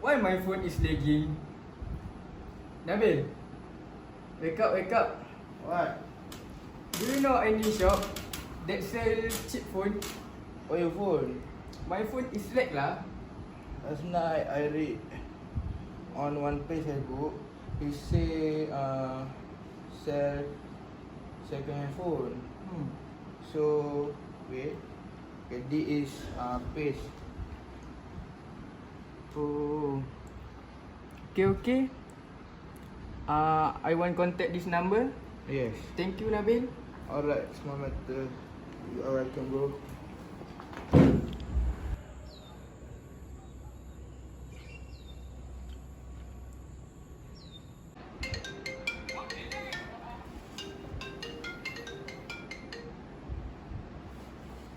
Why my phone is lagging? Nabil, wake up, wake up. What? Do you know any shop that sell cheap phone? Oh, your phone? My phone is lag lah. Last night I read on one page I go, he say sell second hand phone. So wait, okay, this is page. Oh. Okay, okay. I want contact this number. Yes. Thank you, Nabil. Alright, small matter. You are welcome, bro.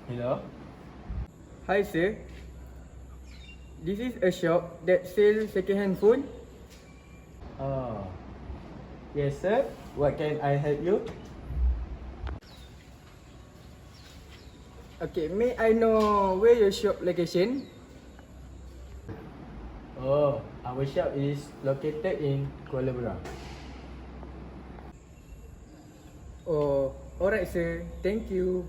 Hello. Hi, sir. This is a shop that sells second-hand phone. Oh, yes sir. What can I help you? Okay, may I know where your shop location? Oh, our shop is located in Kuala Lumpur. Oh, alright, sir. Thank you.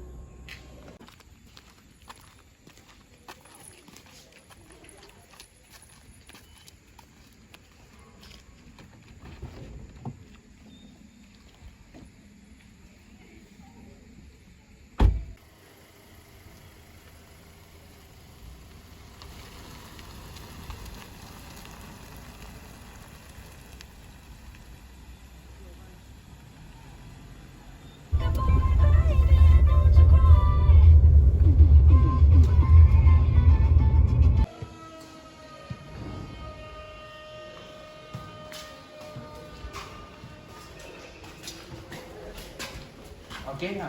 Okay,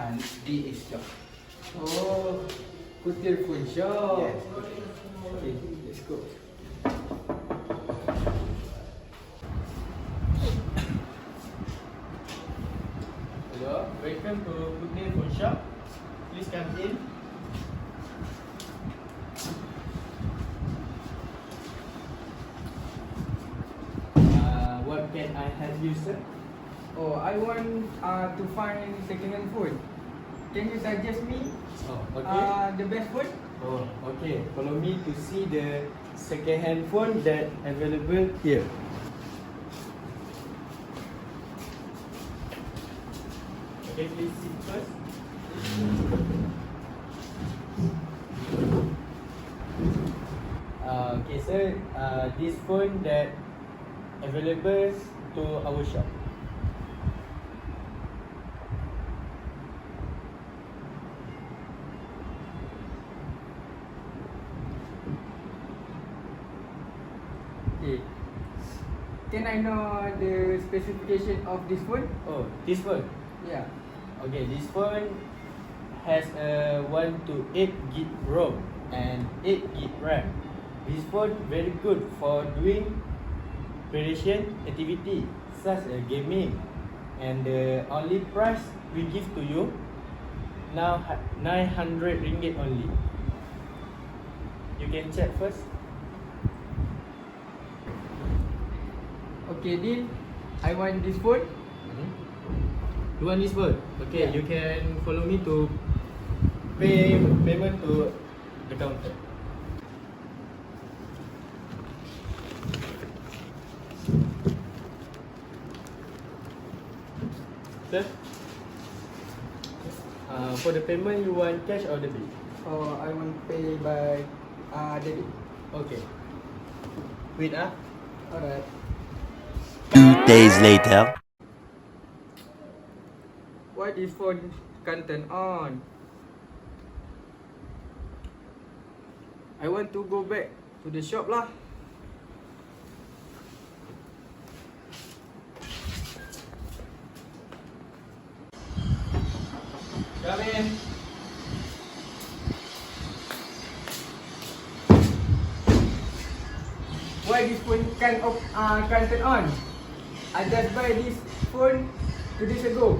this is shop. Oh, Kutil Phone Shop. Yes. Okay, let's go. Hello, welcome to Kutil Phone Shop. Please come in. What can I help you, sir? Oh, I want to find second-hand phone. Can you suggest me Oh, okay. the best phone? Oh, okay. Follow me to see the second-hand phone that available here. Okay, please sit first. Okay, sir. This phone that available to our shop. Okay. Can I know the specification of this phone? Oh, this phone. Yeah. Okay, this phone has a 1 to 8 gig ROM and 8 gig RAM. This phone very good for doing creation activity such as gaming, and the only price we give to you now 900 ringgit only. You can check first. Okay, deal. I want this phone. You want this phone? Okay, Yeah. you can follow me to pay payment to the counter. Sir, for the payment, you want cash or debit? Oh, I want pay by debit. Okay. Wait ah. Alright. 2 days later. Why this phone can't turn on? I want to go back to the shop lah. Come in. Why this phone can't turn on? I just buy this phone 2 days ago.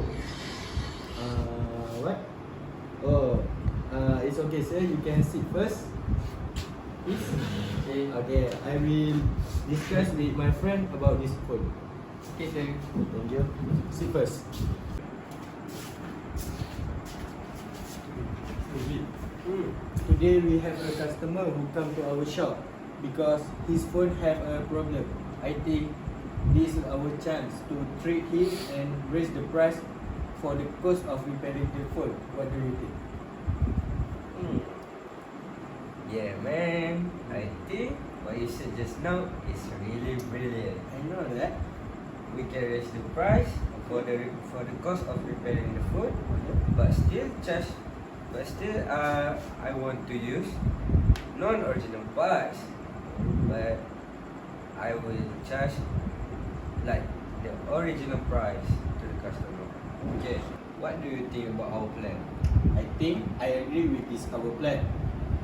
What? Oh, it's okay, sir. You can sit first. Please. Okay. Okay. I will discuss with my friend about this phone. Okay, sir. Thank you. Sit first. Today we have a customer who come to our shop because his phone have a problem. I think this is our chance to treat him and raise the price for the cost of repairing the phone. What do you think? Yeah, man. I think what you said just now is really brilliant. I know that. We can raise the price for the cost of repairing the phone, but still I want to use non-original parts, but I will charge like the original price to the customer. Okay, what do you think about our plan? I think I agree with this our plan.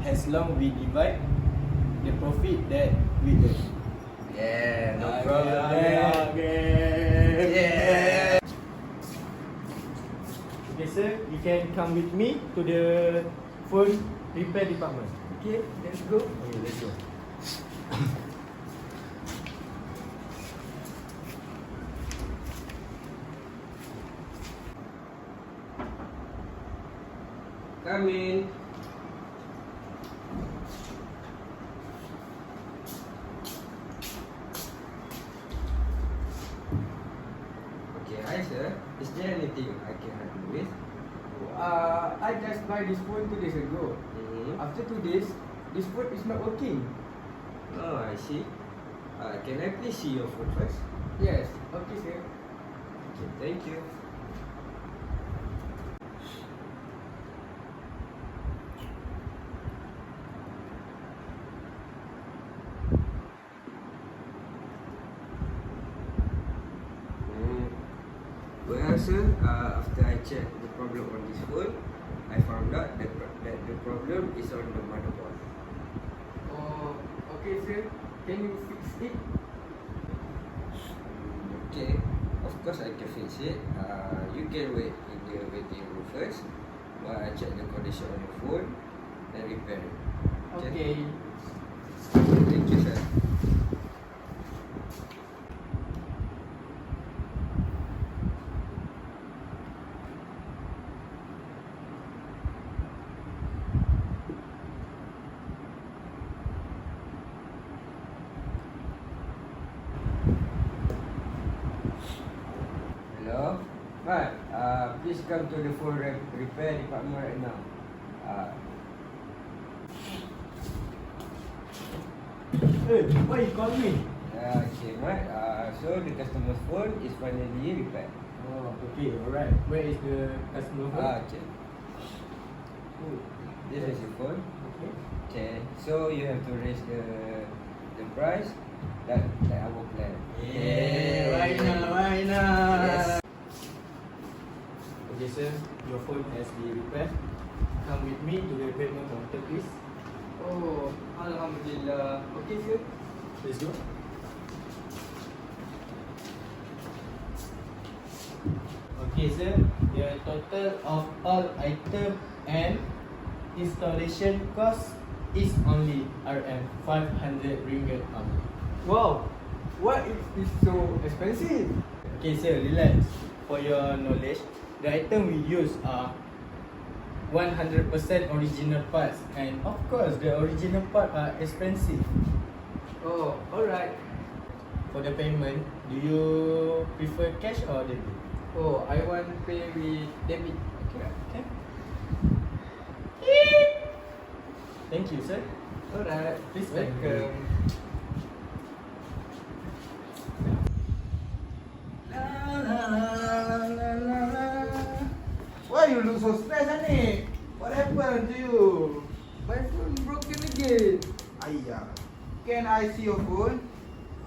As long we divide the profit that we earn. Yeah, no Okay, problem. okay. Yeah. Okay, sir, you can come with me to the phone repair department. Okay, let's go. Okay, let's go. Come in. Okay, hi sir. Is there anything I can help you with? I just buy this phone 2 days ago. After 2 days, this phone is not working. Oh, I see. Can I please see your phone first? Yes, okay, sir. Okay, thank you. Well, sir, after I checked the problem on this phone, I found out that the problem is on the motherboard. Oh, okay, sir. Can you fix it? Okay, of course I can fix it. You can wait in the waiting room first while I check the condition on your phone and repair it. Okay. Thank you, sir. Hello? Right, please come to the phone repair department right now. Hey, why you call me? Okay, right. So the customer's phone is finally repaired. Oh, okay, alright. Where is the customer phone? Okay. This is your phone. Okay. Okay. So you have to raise the price like our plan. Yeah, why not? Yes. Okay, sir, your phone has been repaired. Come with me to the payment counter, please. Oh, Alhamdulillah. Okay, sir. Let's go. Okay, sir, the total of all item and installation cost is only RM500 ringgit only. Wow, why is this so expensive? Okay, sir, relax. For your knowledge, the item we use are 100% original parts, and of course, the original part are expensive. Oh, alright. For the payment, do you prefer cash or debit? Oh, I want to pay with debit. Okay. Thank you, sir. Alright, Please welcome. Why you look so stressed, Anik? What happened to you? My phone broken again. Ayah. Can I see your phone?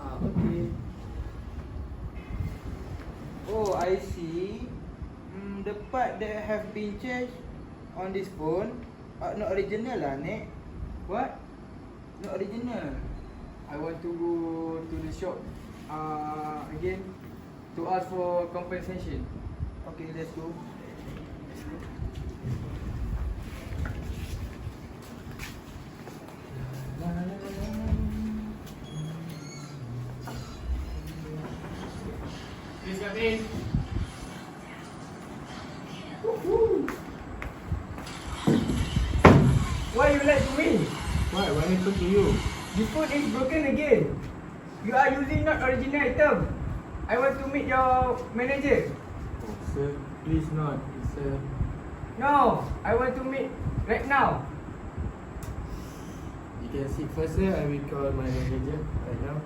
Okay. Oh, I see. The part that have been changed on this phone not original lah, Nek. What? Not original. I want to go to the shop again to ask for compensation. Okay, let's go. Please come in. Why you lie to me? Why? What happened to you? The phone is broken again. You are using not original item. I want to meet your manager. Oh, sir, please not. Sir. No, I want to meet right now. You can sit first, sir. I will call my manager right now.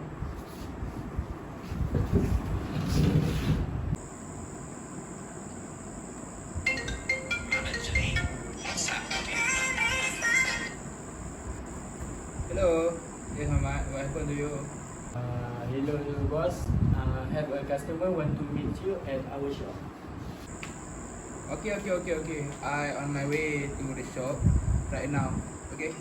Hello. Yes, Muhammad. What happened to you? Hello, boss. Have a customer want to meet you at our shop. Okay. I on my way to the shop right now. Okay.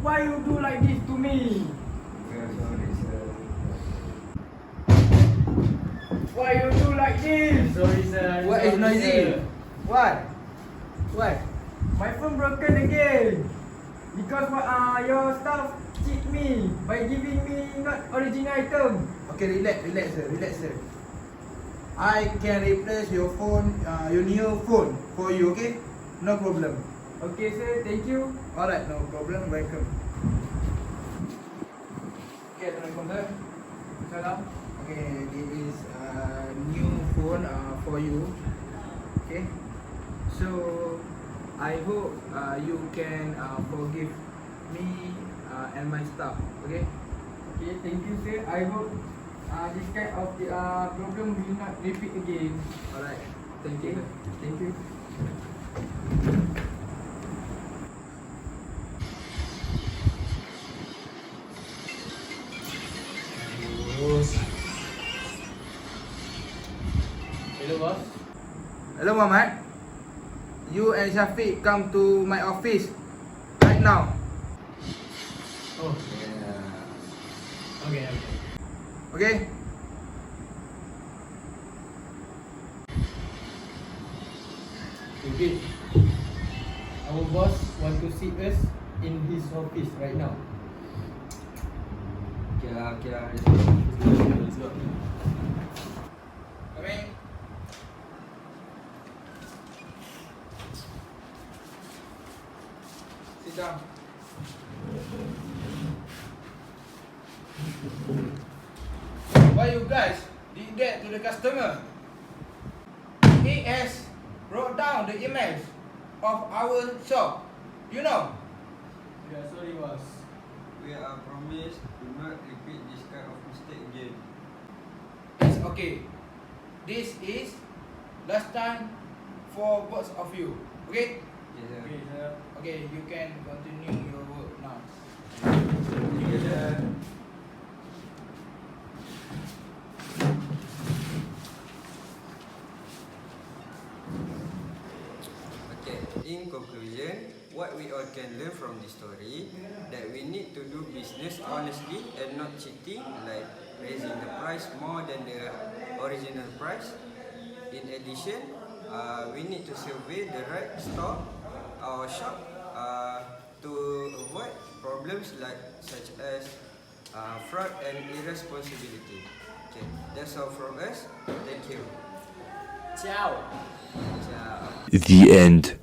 Why you do like this to me? We are sorry, sir. Why you do like this? Sorry, sir. What is noisy? What? What? My phone broken again. Because your staff cheat me by giving me not original item. Okay, relax, sir. I can replace your phone, your new phone for you. Okay, no problem. Okay sir, thank you. Alright, no problem. Welcome. Okay, Assalamualaikum, sir. Salam. Okay, this is new phone for you. Okay, so I hope you can forgive me and my staff. Okay. Okay, thank you sir. I hope this kind of problem will not repeat again. Alright. Thank Okay, you. thank you. Hello, boss. Hello, Muhammad. You and Shafiq come to my office right now. Oh, Yeah. okay. Okay. Okay. Our boss want to see us in his office right now. Okay lah. Let's go. Come in. Sit down. Why you guys did that to the customer? He has wrote down the emails of our shop. You know. Yeah, sorry, boss. We are promised to not repeat this kind of mistake again. It's okay. This is last time for both of you. Okay? Yes, sir. Okay, sir. Okay, you can continue your work now. Yes, sir. Okay, in conclusion, what we all can learn from this story, that we need to do business honestly and not cheating, like raising the price more than the original price. In addition, we need to survey the right store or shop to avoid problems like such as fraud and irresponsibility. Okay, that's all from us. Thank you. Ciao. Ciao. The end.